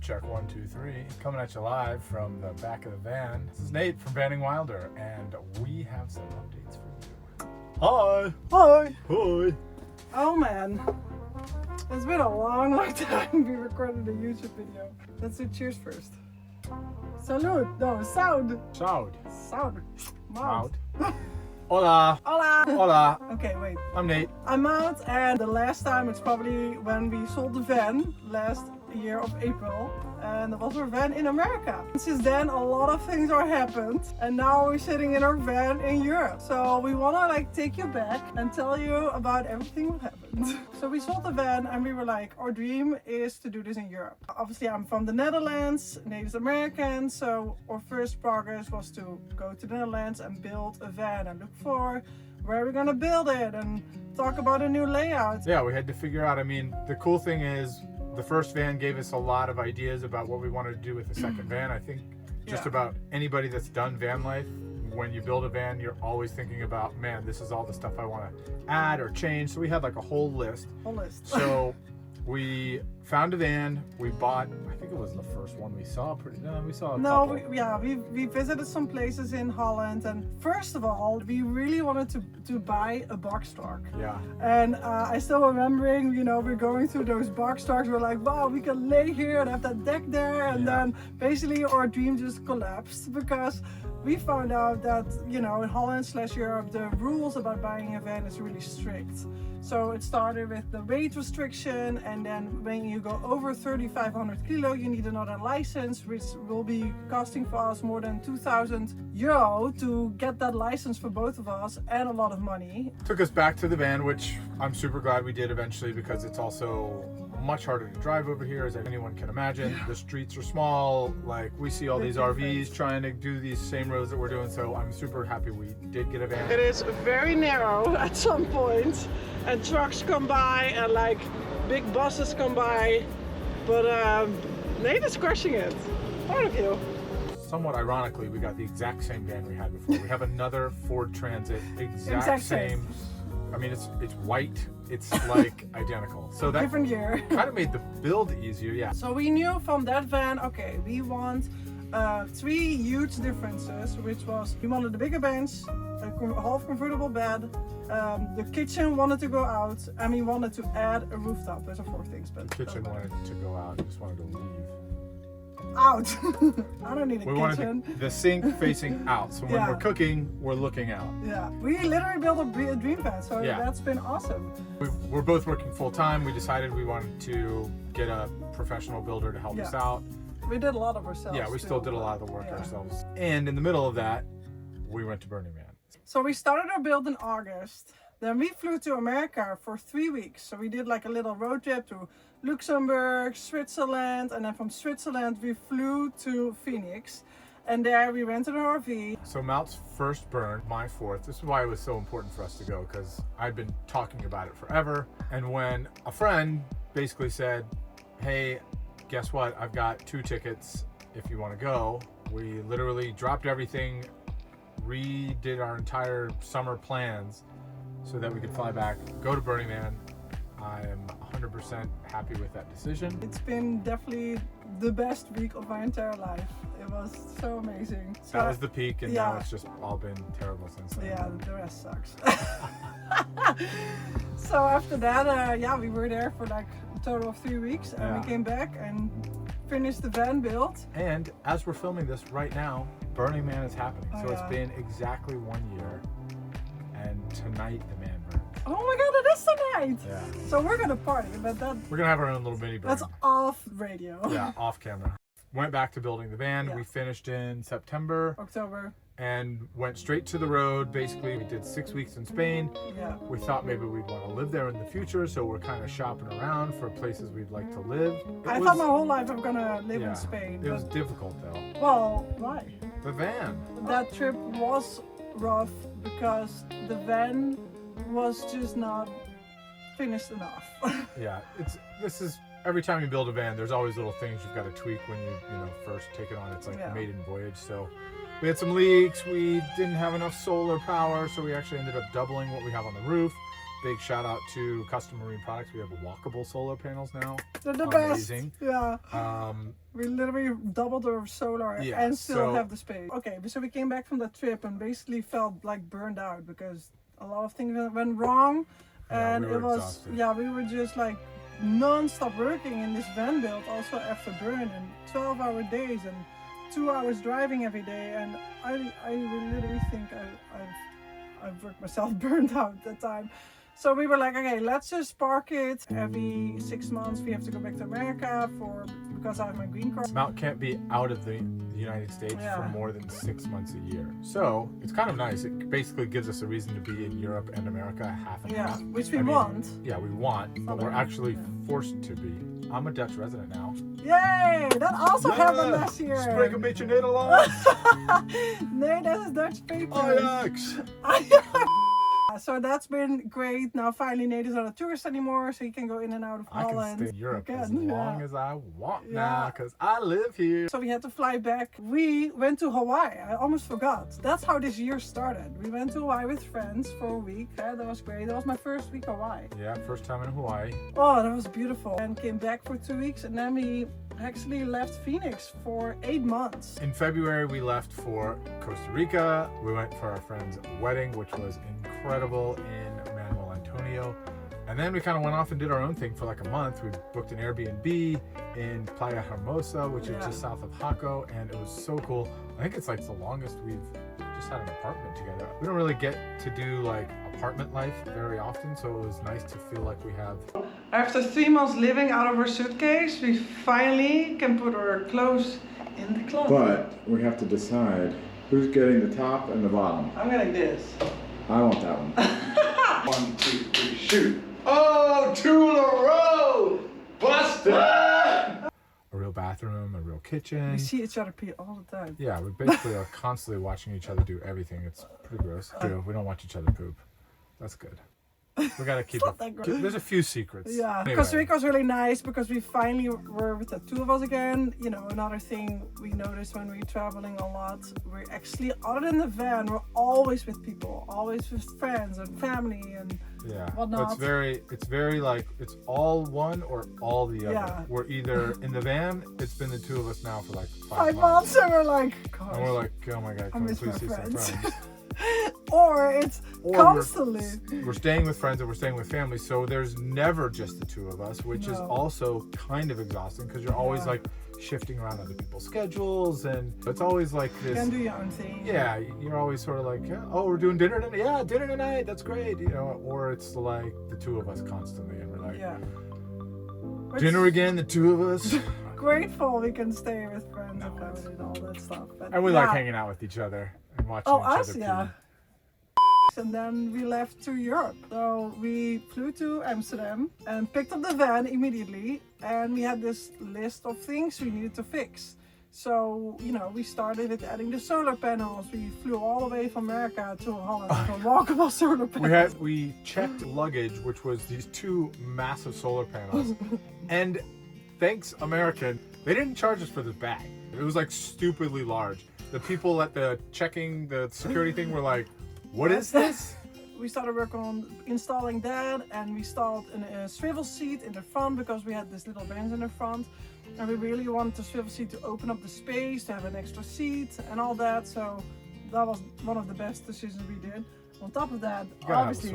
Check 1, 2, 3. Coming at you live from the back of the van. This is Nate from Vanning Wilder, and we have some updates for you. Hi! Hi! Hi! Oh man, it's been a long time we recorded a YouTube video. Let's do cheers first. Salud! No, sound! Sound. Sound. Mouth. Hola! Hola! Hola! Okay, wait. I'm Nate. I'm out, and the last time it's probably when we sold the van last year of April, and that was our van in America. Since then a lot of things are happened, and now we're sitting in our van in Europe. So we want to take you back and tell you about everything that happened. So we sold the van and we were like, our dream is to do this in Europe. Obviously I'm from the Netherlands, Native American, so our first progress was to go to the Netherlands and build a van and look for where we're gonna build it and talk about a new layout. Yeah, we had to figure out, the cool thing is the first van gave us a lot of ideas about what we wanted to do with the second van. I think just about anybody that's done van life, when you build a van, you're always thinking about, man, this is all the stuff I want to add or change. So we had like a whole list. So we found a van, we bought, I think it was the first one we saw. We saw a couple. We visited some places in Holland, and first of all, we really wanted to buy a box truck. Yeah. And I still remembering, we're going through those box trucks, we're like, wow, we can lay here and have that deck there, and then basically our dream just collapsed because we found out that, in Holland/Europe, the rules about buying a van is really strict. So it started with the weight restriction, and then when you go over 3,500 kilo, you need another license, which will be costing for us more than 2,000 euro to get that license for both of us, and a lot of money. Took us back to the van, which I'm super glad we did eventually, because it's also much harder to drive over here, as anyone can imagine. The streets are small, we see all these RVs trying to do these same roads that we're doing, so I'm super happy we did get a van. It is very narrow at some point, and trucks come by and big buses come by, but Nate is crushing it. Proud of you. Somewhat ironically, we got the exact same van we had before. We have another Ford Transit, exact same. It's white. It's identical. So that different year. Kind of made the build easier, yeah. So we knew from that van, okay, we want 3 huge differences, which was we wanted a bigger bench, a half convertible bed, the kitchen wanted to go out, and we wanted to add a rooftop. Those are 4 things. But the kitchen wanted to go out. We just wanted to leave. Out. I don't need a kitchen. We wanted the sink facing out, so when we're cooking, we're looking out. Yeah, we literally built a dream van, so that's been awesome. We're both working full time. We decided we wanted to get a professional builder to help us out. We did a lot of ourselves. Yeah, we still did a lot of the work ourselves. And in the middle of that, we went to Burningman. So we started our build in August. Then we flew to America for 3 weeks. So we did a little road trip to Luxembourg, Switzerland, and then from Switzerland we flew to Phoenix. And there we rented an RV. So Mout's first burn, my fourth. This is why it was so important for us to go, because I'd been talking about it forever. And when a friend basically said, hey, guess what? I've got 2 tickets if you want to go. We literally dropped everything, redid our entire summer plans so that we could fly back, go to Burningman. I am 100% happy with that decision. It's been definitely the best week of my entire life. It was so amazing. That was the peak, and now it's just all been terrible since then. Yeah, the rest sucks. So after that, we were there for a total of 3 weeks, and we came back and finished the van build. And as we're filming this right now, Burning Man is happening. It's been exactly 1 year, and tonight the man burns. Oh my god, it is tonight! Yeah. So we're gonna party, but we're gonna have our own little mini burn. That's off radio. Yeah, off camera. Went back to building the van. Yeah. We finished in October. And went straight to the road. Basically, we did 6 weeks in Spain. Yeah. We thought maybe we'd want to live there in the future, so we're kind of shopping around for places we'd like to live. I thought my whole life I'm gonna live in Spain. It was difficult though. Well, why? The van. That trip was rough because the van was just not finished enough. Yeah, this is every time you build a van, there's always little things you've got to tweak when you first take it on. It's like a maiden voyage. So we had some leaks. We didn't have enough solar power, so we actually ended up doubling what we have on the roof. big shout out to Custom Marine Products. We have walkable solar panels now. They're the Amazing. best. Yeah. We literally doubled our solar Yeah, and still so- have the space. Okay, so we came back from that trip and basically felt like burned out because a lot of things went wrong. Yeah, And we were it was, exhausted. yeah, we were just like non-stop working in this van build also after burn and 12-hour days and 2 hours driving every day. And I literally think I've worked myself burned out at that time. So we were like, okay, let's just park it. Every 6 months we have to go back to America because I have my green card. Mount can't be out of the United States for more than 6 months a year. So it's kind of nice. It basically gives us a reason to be in Europe and America half and half. Which we I mean, want. Yeah, we want, but we're actually forced to be. I'm a Dutch resident now. Yay! That also happened last year. Spreek een beetje Nederlands. Nee, that is Dutch papers. Ajax. So that's been great. Now finally Nate's not a tourist anymore, so he can go in and out of I Holland. can stay in Europe as again. long as I want now, because I live here. So we had to fly back. We went to Hawaii. I almost forgot. That's how this year started. We went to Hawaii with friends for a week. That was great. That was my first week Hawaii. Yeah, first time in Hawaii. Oh, that was beautiful. And came back for 2 weeks, and then we actually left Phoenix for 8 months. In February, we left for Costa Rica. We went for our friend's wedding, which was incredible in Manuel Antonio. And then we kind of went off and did our own thing for like a month. We booked an Airbnb in Playa Hermosa, which is just south of Jaco, and it was so cool. I think it's like the longest we've just had an apartment together. We don't really get to do like apartment life very often, so it was nice to feel like we have. After 3 months living out of our suitcase, we finally can put our clothes in the closet. But we have to decide who's getting the top and the bottom. I'm getting this. I want that one. 1, 2, 3, shoot. Oh, 2 in a row! Busted! A real bathroom, a real kitchen. We see each other pee all the time. Yeah, we basically are constantly watching each other do everything. It's pretty gross. We don't watch each other poop. That's good. We gotta keep not that gross. There's a few secrets. Yeah, Anyway. Costa Rica was really nice because we finally were with the two of us again. You know, another thing we noticed when we're traveling a lot, we're actually, other than the van, we're always with people, always with friends and family and whatnot. It's very like, it's all one or all the other. Yeah. We're either in the van, it's been the two of us now for like 5 months, and we're like, gosh, And we're like, oh my God, can we miss please my see some friends. friends? or it's Or constantly. We're staying with friends and we're staying with family, so there's never just the two of us, which is also kind of exhausting because you're always like shifting around other people's schedules, and it's always like this. You can do your own thing. Yeah, you're always sort of like, oh, we're doing dinner tonight. Yeah, dinner tonight. That's great. You know, or it's like the two of us constantly, and we're like, dinner again, the two of us. Grateful we can stay with friends and family and all that stuff. But And we like hanging out with each other and watching each us, other pee. And then we left to Europe. So we flew to Amsterdam and picked up the van immediately. And we had this list of things we needed to fix. So, you know, we started with adding the solar panels. We flew all the way from America to Holland for walkable solar panels. We checked luggage, which was these two massive solar panels. And thanks, American, they didn't charge us for the bag. It was like stupidly large. The people at the checking the security thing were like, what is this? We started work on installing that, and we installed a swivel seat in the front because we had this little bench in the front, and we really wanted the swivel seat to open up the space, to have an extra seat and all that. So that was one of the best decisions we did. On top of that, obviously,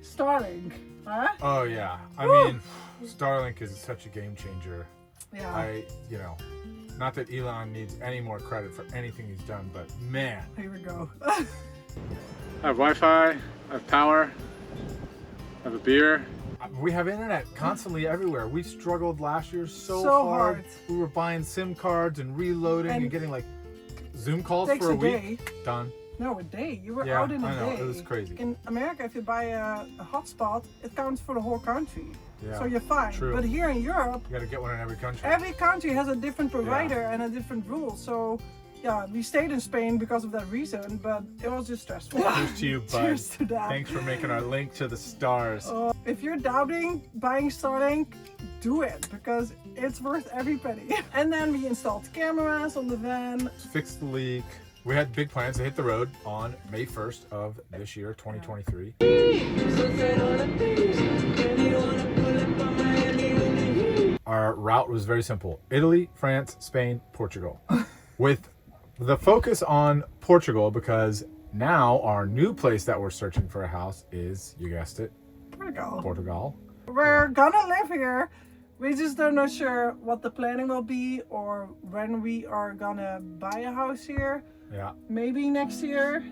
Starlink. Huh? Oh yeah, I mean, Starlink is such a game changer. Yeah. Not that Elon needs any more credit for anything he's done, but man. Here we go. I have Wi-Fi, I have power, I have a beer. We have internet constantly everywhere. We struggled last year so hard. We were buying SIM cards and reloading and getting like Zoom calls for a week. Done. No, a day. You were out in a day. It was crazy. In America, if you buy a hotspot, it counts for the whole country. Yeah, so you're fine. True. But here in Europe, you gotta get one in every country. Every country has a different provider and a different rule. So yeah, we stayed in Spain because of that reason, but it was just stressful. Cheers to you, bud. Cheers to that. Thanks for making our link to the stars. If you're doubting buying Starlink, do it because it's worth every penny. And then we installed cameras on the van. Fixed the leak. We had big plans to hit the road on May 1st of this year, 2023. Our route was very simple: Italy, France, Spain, Portugal. With the focus on Portugal, because now our new place that we're searching for a house is, you guessed it, Portugal. We're gonna live here. We just don't know sure what the planning will be or when we are gonna buy a house here. Yeah. Maybe next year.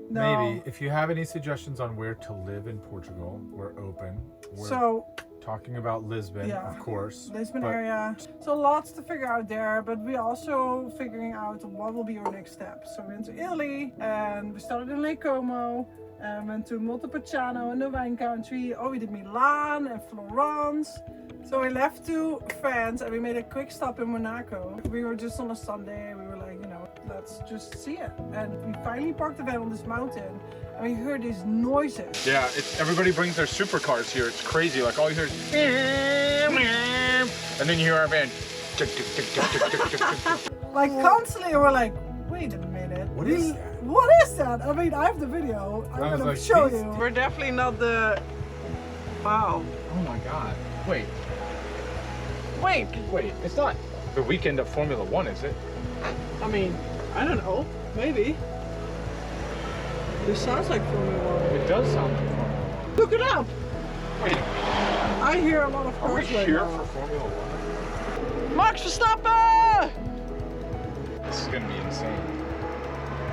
No. Maybe. If you have any suggestions on where to live in Portugal, we're open. We're talking about Lisbon, of course. Lisbon area. So lots to figure out there, but we also figuring out what will be our next steps. So we went to Italy and we started in Lake Como and went to Montepulciano in the wine country. Oh, we did Milan and Florence. So we left to France and we made a quick stop in Monaco. We were just on a Sunday. We were like, let's just see it. And we finally parked the van on this mountain and we heard these noises. Yeah, everybody brings their supercars here. It's crazy. Like all you hear is, and then you hear our van. Like constantly, we're like, wait a minute. What is that? What is that? I mean, I have the video. I'm gonna show you. We're definitely not the. Wow. Oh my God. Wait, it's not the weekend of Formula One, is it? I mean, I don't know. Maybe. This sounds like Formula One. It does sound like Formula One. Look it up. Wait, I hear a lot of are we cars right here now. for Formula One? Max Verstappen! This is gonna be insane.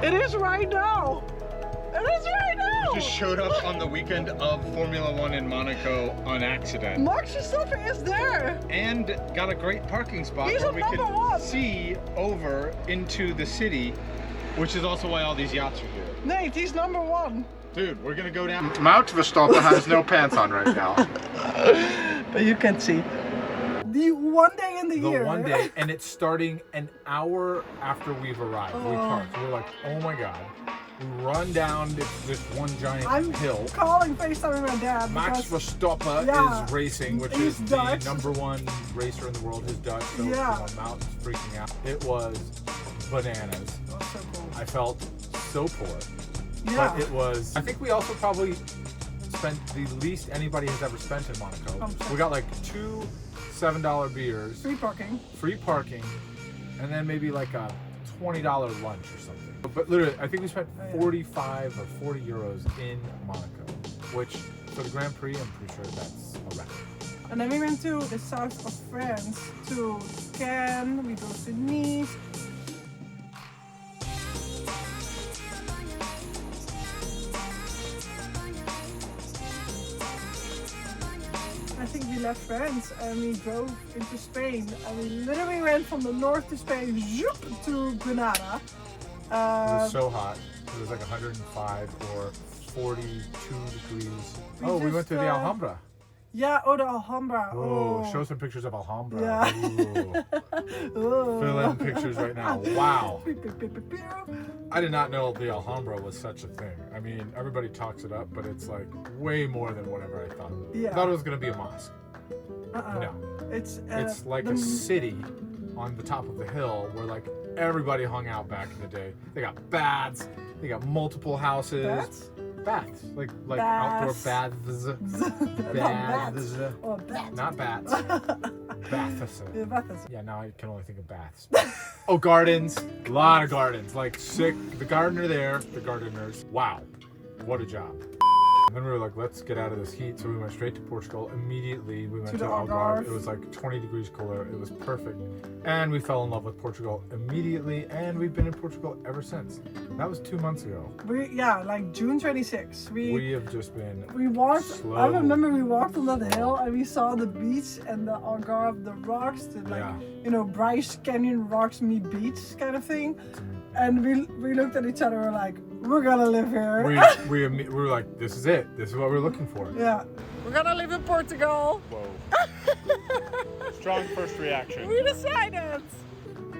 It is right now. It is right now. We just showed up on the weekend of Formula One in Monaco on accident. Max Verstappen is there. And got a great parking spot He's where on we number could one. see over into the city, which is also why all these yachts are here. Nate, he's number one. Dude, we're gonna go down. Mount Verstappen has no pants on right now. But you can see. The one day in the year. The one day, and it's starting an hour after we've arrived. We parked. We're like, oh my God. We run down this one giant hill. Calling FaceTime my dad. Max Verstappen is racing, which is Dutch. The #1 racer in the world. He's Dutch, so Mountain's freaking out. It was bananas. That was so cool. I felt so poor. Yeah. But it was, I think we also probably spent the least anybody has ever spent in Monaco. We got like 2 $7 beers. Free parking. And then maybe like a $20 lunch or something. But literally, I think we spent 45 or 40 euros in Monaco, which for the Grand Prix, I'm pretty sure that's a record. And then we went to the south of France, to Cannes, we drove to Nice. I think we left France and we drove into Spain and we literally went from the north to Spain, zoop, to Granada. It was so hot. It was like 105 or 42 degrees. We went to the Alhambra. Yeah, the Alhambra. Show some pictures of Alhambra. Yeah. Fill in pictures right now. Wow. I did not know the Alhambra was such a thing. I mean, everybody talks it up, but it's like way more than whatever I thought. Yeah. I thought it was going to be a mosque. No. It's like a city on the top of the hill where like everybody hung out back in the day. They got baths. They got multiple houses. Baths. Like outdoor baths. Baths. Not bats. Baths. Yeah, now I can only think of baths. Oh, gardens. A lot of gardens. Like sick. The gardener there. The gardeners. Wow. What a job. And then we were like, let's get out of this heat. So we went straight to Portugal. Immediately, we went to Algarve. It was like 20 degrees cooler. It was perfect. And we fell in love with Portugal immediately. And we've been in Portugal ever since. That was 2 months ago. Like June 26th. We have just been slow. I remember we walked on that hill and we saw the beach and the Algarve, the rocks, Bryce Canyon rocks meet beach kind of thing. And we looked at each other and were like, we're gonna live here. We were like, this is it. This is what we're looking for. Yeah. We're gonna live in Portugal. Whoa. Strong first reaction. We decided.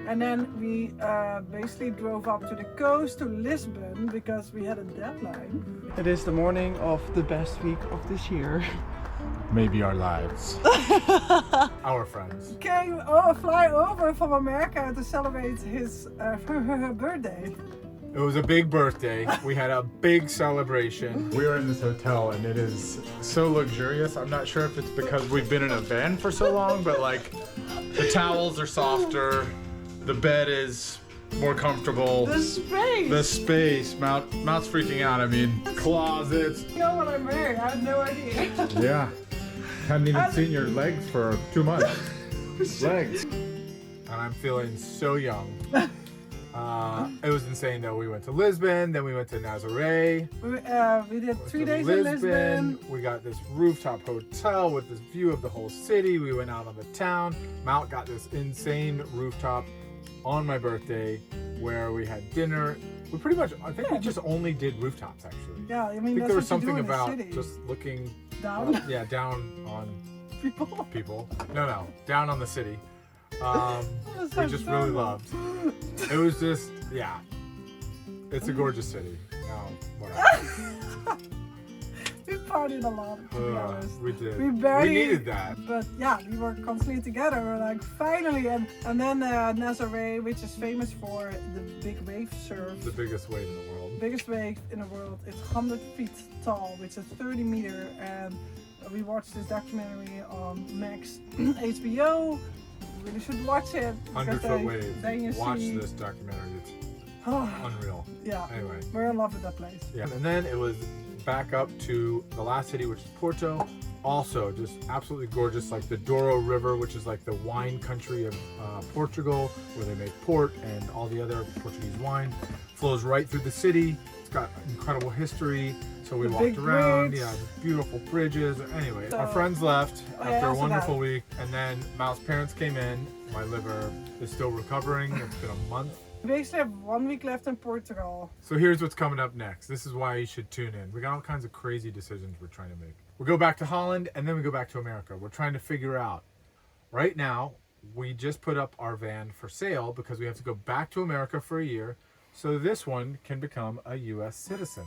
And then we basically drove up to the coast to Lisbon because we had a deadline. It is the morning of the best week of this year. Maybe our lives. Our friends. Fly over from America to celebrate his birthday. It was a big birthday. We had a big celebration. We are in this hotel and it is so luxurious. I'm not sure if it's because we've been in a van for so long, but like the towels are softer, the bed is more comfortable. The space. The space. Mount's freaking out. I mean, closets. You know what I'm wearing? I had no idea. Yeah. Haven't even seen your legs for 2 months. Legs. And I'm feeling so young. It was insane though. We went to Lisbon, then we went to Nazaré. We did 3 days in Lisbon. We got this rooftop hotel with this view of the whole city. We went out on the town. Mount got this insane rooftop on my birthday where we had dinner. We pretty much, I think we just only did rooftops actually. Yeah, I I mean, think that's there was what you do something in the about city. just looking Down? down on People. No, down on the city. That's We so just really fun. loved. It was just, yeah. It's a gorgeous city. No, whatever. We partied a lot, to be honest. We did. We barely- We needed that. But yeah, we were constantly together. We're like, finally. And then Nazaré, which is famous for the big wave surf. The biggest wave in the world. Biggest wave in the world. It's 100 feet tall, which is 30 meter. And we watched this documentary on Max HBO. You really should watch it. 100 foot wave. Then you Watch see, this documentary. It's unreal. Yeah, Anyway. we're in love with that place. Yeah. And then it was back up to the last city, which is Porto. Also, just absolutely gorgeous, like the Douro River, which is like the wine country of Portugal, where they make port and all the other Portuguese wine. Flows right through the city. It's got incredible history. So we The walked big around. bridge. Yeah, beautiful bridges. Anyway, our So- friends left Oh, yeah, after a also wonderful that. week, and then Mal's parents came in. My liver is still recovering. It's been a month. We basically have 1 week left in Portugal. So here's what's coming up next. This is why you should tune in. We got all kinds of crazy decisions we're trying to make. We go back to Holland and then we go back to America. We're trying to figure out. Right now, we just put up our van for sale because we have to go back to America for a year. So this one can become a US citizen.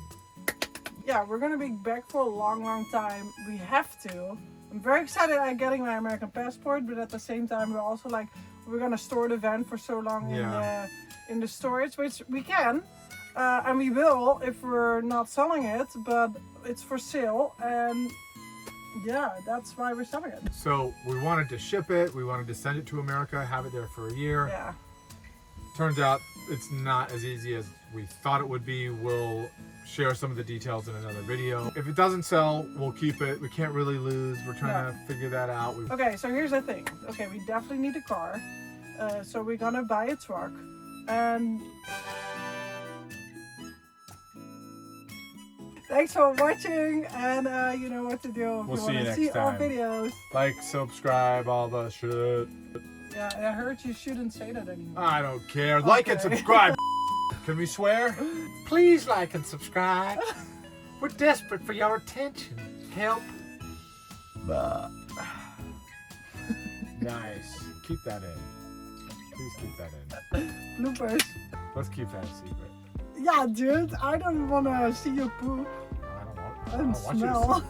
Yeah, we're gonna be back for a long, long time. We have to. I'm very excited at getting my American passport, but at the same time, we're also like, we're gonna store the van for so long in the storage, which we can, and we will if we're not selling it, but it's for sale, and yeah, that's why we're selling it. So we wanted to ship it. We wanted to send it to America, have it there for a year. Yeah. Turns out it's not as easy as we thought it would be. We'll share some of the details in another video. If it doesn't sell, we'll keep it. We can't really lose. We're trying to figure that out. Okay, so here's the thing. Okay, we definitely need a car, so we're gonna buy a truck, and thanks for watching, and you know what to do if We'll you see you want to next see our time. videos. Like, subscribe, all the shit. Yeah, I heard you shouldn't say that anymore. I don't care. Like and Okay. subscribe. Can we swear? Please like and subscribe. We're desperate for your attention. Help. Nice. Keep that in. Please keep that in. Bloopers. Let's keep that a secret. Yeah, dude, I don't want to see you poop. I don't want And you to see smell. the poop.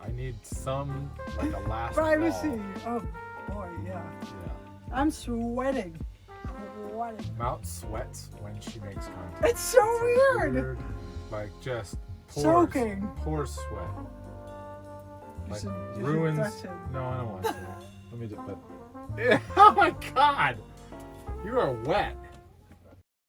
I need some, like a last Privacy. wall. Oh boy, yeah. Yeah. I'm sweating. Sweating. Mount sweats when she makes content. It's so weird. Like just pours, Soaking. pours sweat. Like You should ruins. touch it. No, I don't want to. Let me just put. Oh my god! You are wet.